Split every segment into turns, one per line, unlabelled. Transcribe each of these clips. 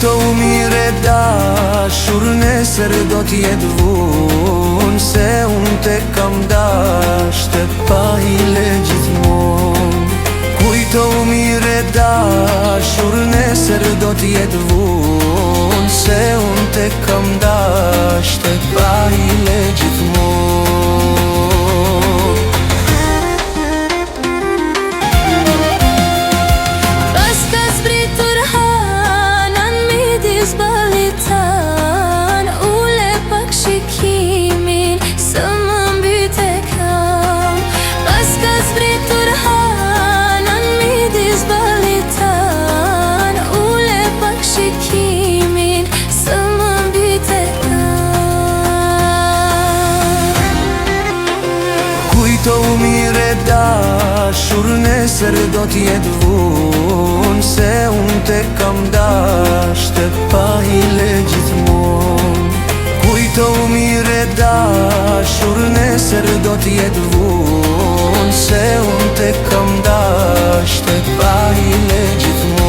Kujto mire dashur, nesër do t'jet vun, se unë te kam dash të pahile gjithmon. Kujto mire dashur, nesër do t'jet vun, se unë te kam dash të pahile gjithmon. Kujto mire dashur, nesër do t'jet vun, se unë te kam dash të pahile gjithmon. Kujto mire dashur, nesër do t'jet vun, se unë te kam dash të pahile gjithmon.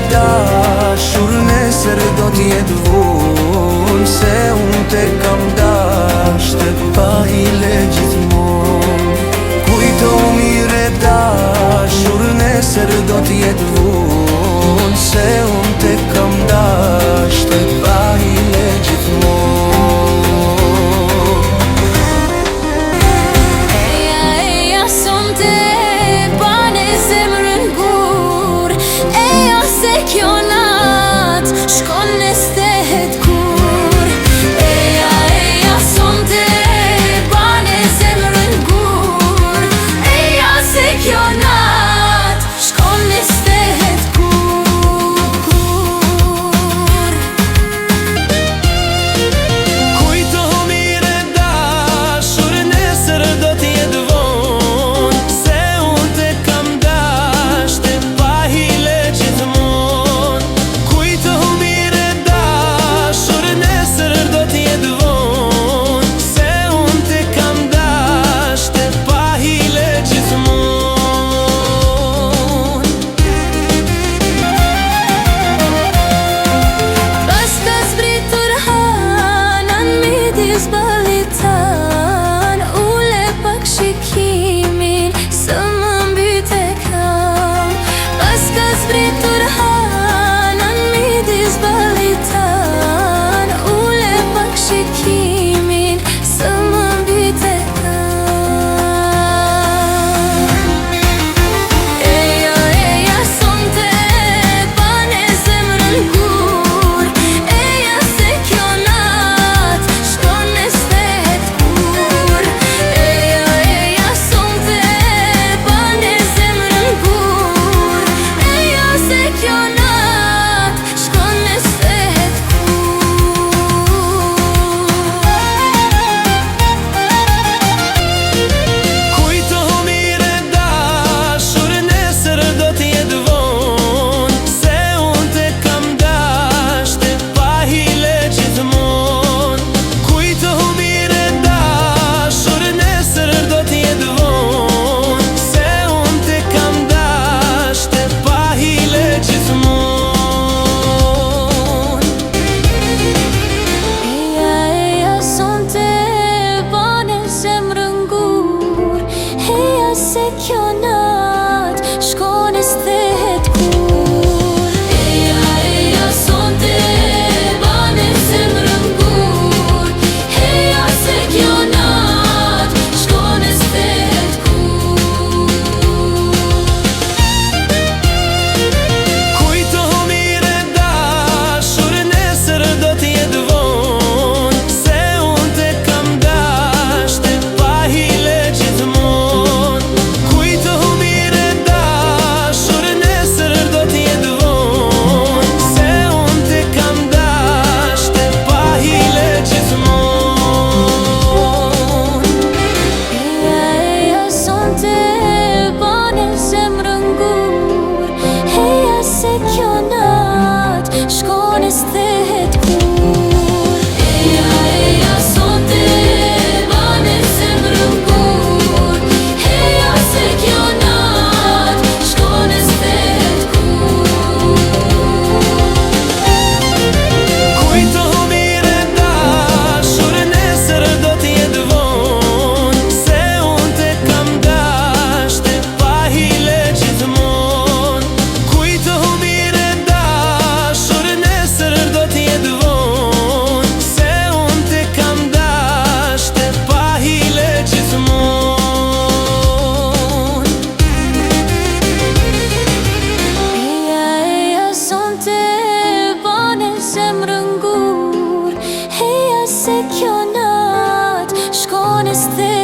Dashur, nesër do t'jet vun, se unë te kam dash të pahile gjithmon. Kujto mire dashur, nesër do t'jet vun, se unë te kam dash të pahile gjithmon.
Kjo nat shkon në stehet kur. Eja sonte bane zemrën gur. Eja se kjo nat shkon në stehet kur.
Kujto mire dashur, nesër do t'jet vun, se unë te kam dash të pahile gjithmon.
Balitan ule pak shikimin së më mbyt e kam. Pas ka zbritur hanan midis balitan ule pak shikimin së më mbyt e kam. Eja sonte bane zemrën gur. Eja se kjo nat shkon në stehet kur. Eja sonte bane zemrën gur. Eja se kjo nat shkon në stehet kur.
Kujto mire dashur, nesër do t'jet vun, se unë te kam dash të pahile gjithmon. Kujto mire dashur, nesër do t'jet vun, se unë te kam dash të pahile gjithmon.
Eja sonte bane zemrën gur. Eja se kjo nat shkon në stehet kur. Eja sonte bane zemrën gur. Eja se kjo nat shkon në stehet kur.
Kujto mire dashur, nesër do t'jet vun, se unë te kam dash të pahile gjithmon. Kujto
shkon e